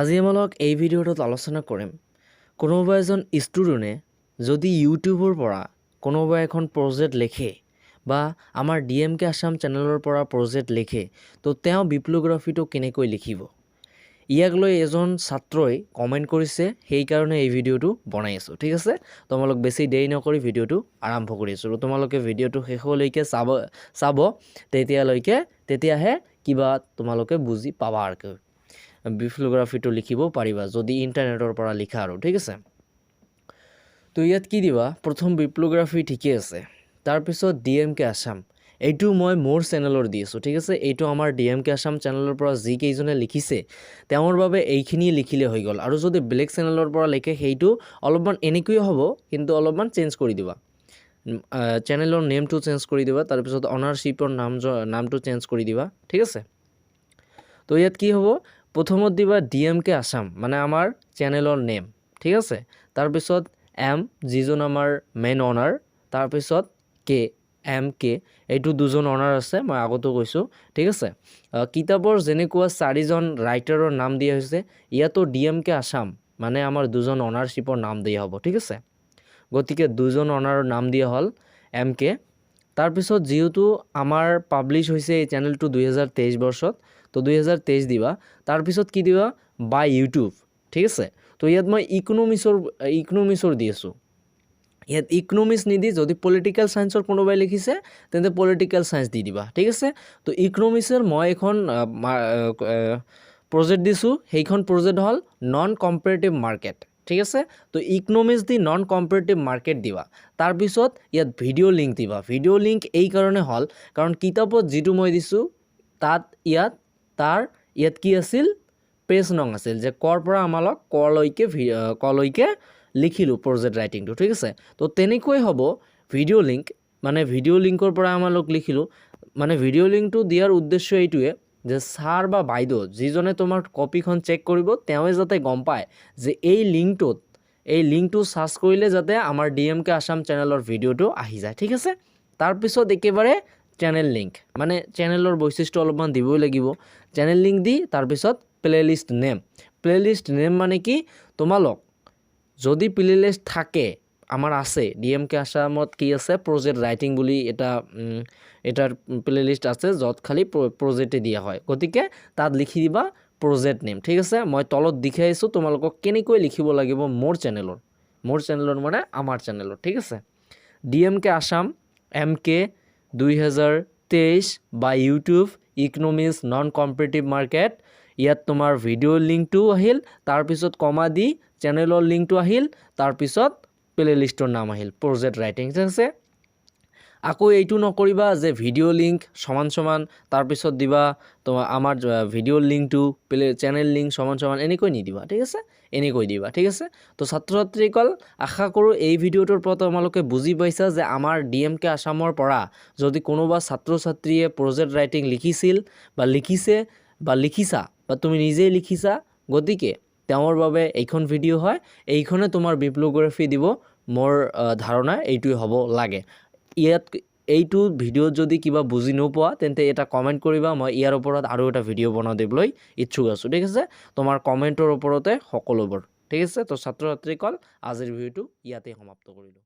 আজি আমাক এই ভিডিঅ'টোত আলোচনা কৰিম কোনোবা এজন ষ্টুডেণ্টে যদি ইউটিউবৰ পৰা কোনোবা এখন প্ৰজেক্ট লিখে বা আমাৰ DMK আসাম চেনেলৰ পৰা প্ৰজেক্ট লিখে তো তেওঁ বিপ্লৱগ্ৰাফীটো কেনেকৈ লিখিব ইয়াক লৈ এজন ছাত্ৰই কমেন্ট কৰিছে সেই কাৰণে এই ভিডিঅ'টো বনাই আছো ঠিক আছে তোমালোক বেছি দেৰি নকৰি ভিডিঅ'টো আৰম্ভ কৰিছো তোমালোকে ভিডিঅ'টো শেষলৈকে চাব তেতিয়াহে কিবা তোমালোকে বুজি পাবা আৰু বিপ্লৱগ্ৰাফীটো লিখিব পাৰিবা যদি ইন্টাৰনেটৰ পৰা লিখা আৰু ঠিক আছে তো ইয়াত কি দিবা প্ৰথম বিপ্লৱগ্ৰাফী ঠিকে আছে তাৰ পিছত DMK আসাম এইটো মই মোৰ চেনেলৰ দি আছো ঠিক আছে এইটো আমাৰ DMK আসাম চেনেলৰ পৰা যি কেইজনে লিখিছে তেওঁৰ বাবে এইখিনি লিখিলে হৈ গল আৰু যদি ব্লেক চেনেলৰ পৰা লিখে সেইটো অলপমান এনেকৈ হ'ব কিন্তু অলপমান চেঞ্জ কৰি দিবা চেনেলৰ নেমটো চেঞ্জ কৰি দিবা তাৰ পিছত অনাৰশিপৰ নামটো চেঞ্জ কৰি দিবা ঠিক আছে তো ইয়াত কি হ'ব প্ৰথমত দিবা DMK আসাম মানে আমাৰ চেনেলৰ নেম ঠিক আছে তাৰ পিছত M যিজন আমাৰ মেইন অনাৰ তাৰ পিছত K MK এইটো দুজন অনাৰ আছে মই আগতো কৈছো ঠিক আছে কিতাপৰ যেনেকুৱা চাৰিজন ৰাইটাৰৰ নাম দিয়া হৈছে ইয়াতো DMK আসাম মানে আমাৰ দুজন অনাৰশিপৰ নাম দিয়া হ'ব ঠিক আছে গতিকে দুজন অনাৰৰ নাম দিয়া হল MK তাৰ পিছত যেহেতু আমাৰ পাবলিশ হৈছে এই চেনেলটো 2023 বৰ্ষত তো 2023 দিবা তাৰ পিছত কি দিবা বাই ইউটিউব ঠিক আছে তো ইয়াত মই ইকোনমিক্সৰ দি আছো ইয়াত ইকোনমিক্স নিদি যদি পলিটিক্যাল সায়েন্সৰ কোনোবাই লিখিছে তেন্তে পলিটিক্যাল সায়েন্স দি দিবা ঠিক আছে তো ইকোনমিক্সৰ মই এখন প্ৰজেক্ট দিছো সেইখন প্ৰজেক্ট হল নন কম্পাৰেটিভ মাৰ্কেট ঠিক আছে তো ইকোনমিক্স দি নন কম্পাৰেটিভ মাৰ্কেট দিবা তাৰ পিছত ইয়াত ভিডিও লিংক দিবা ভিডিও লিংক এই কাৰণে হল কাৰণ কিতাপত যেটো মই দিছো তাত ইয়াত কি আছিল পেজ নং আছিল যে কৰ পৰা আমালক কলৈকে লিখিলো প্ৰজেক্ট ৰাইটিংটো ঠিক আছে তো তেনেকৈ হ'ব ভিডিও লিংক মানে ভিডিও লিংকৰ পৰা আমালক লিখিলো মানে ভিডিও লিংকটো দিয়াৰ উদ্দেশ্য এইটোৱে যে স্যাৰ বা বাইদেউ যিজনে তোমাৰ কপিখন চেক কৰিব তেওঁ যাতে গম পায় যে এই লিংকটো সাৰ্চ কৰিলে যাতে আমাৰ DMK আসাম চেনেলৰ ভিডিওটো আহি যায় ঠিক আছে তাৰ পিছত একেবাৰে চেনেল লিংক মানে চেনেলৰ বৈশিষ্ট্য অলপমান দিবই লাগিব চেনেল লিংক দি তাৰ পিছত প্লেলিষ্ট নেম মানে কি তোমালক যদি প্লেলিষ্ট থাকে আমাৰ আছে DMK আসামত কি আছে প্ৰজেক্ট ৰাইটিং বুলি এটাৰ প্লেলিষ্ট আছে যত খালি প্ৰজেক্টে দিয়া হয় গতিকে তাত লিখি দিবা প্ৰজেক্ট নেম ঠিক আছে মই তলত দেখাইছো তোমালোকক কেনেকৈ লিখিব লাগিব মোৰ চেনেলৰ মানে আমাৰ চেনেলৰ ঠিক আছে DMK আসাম MK 2023 বা YouTube economics non comparative market ইয়াত তোমাৰ ভিডিও লিংকটো আহিল তাৰ পিছত কমা দি চেনেলৰ লিংকটো আহিল তাৰ পিছত প্লেলিষ্টৰ নাম আহিল প্ৰজেক্ট ৰাইটিং ঠিক আছে আকৌ এইটো নকৰিবা যে ভিডিও লিংক সমান তাৰ পিছত দিবা তোমাৰ আমাৰ ভিডিও লিংকটো চেনেল লিংক সমান এনেকৈ নিদিবা ঠিক আছে এনেকৈ দিবা ঠিক আছে তো ছাত্ৰ-ছাত্ৰীসকল আশা কৰো এই ভিডিওটোৰ পৰা তোমালোকে বুজি পাইছা যে আমাৰ DMK আসামৰ পৰা যদি কোনোবা ছাত্ৰ-ছাত্ৰীয়ে প্ৰজেক্ট ৰাইটিং লিখিছিল বা লিখিছে বা লিখিছা বা তুমি নিজে লিখিছা গতিকে তেওঁৰ বাবে এইখন ভিডিও হয় এইখনে তোমাৰ বিপ্লৱগ্ৰাফী দিব মোৰ ধাৰণা এইটোই হ'ব লাগে ইয়াত এইটো ভিডিও যদি কিবা বুজি নোপোৱা তেন্তে এটা কমেন্ট কৰিবা মই ইয়াৰ ওপৰত আৰু এটা ভিডিও বনাই দিবলৈ ইচ্ছুক আছো ঠিক আছে তোমাৰ কমেন্টৰ ওপৰতে সকলোবোৰ ঠিক আছে তো ছাত্ৰ-ছাত্ৰীসকল আজিৰ ভিডিওটো ইয়াতে সমাপ্ত কৰিলো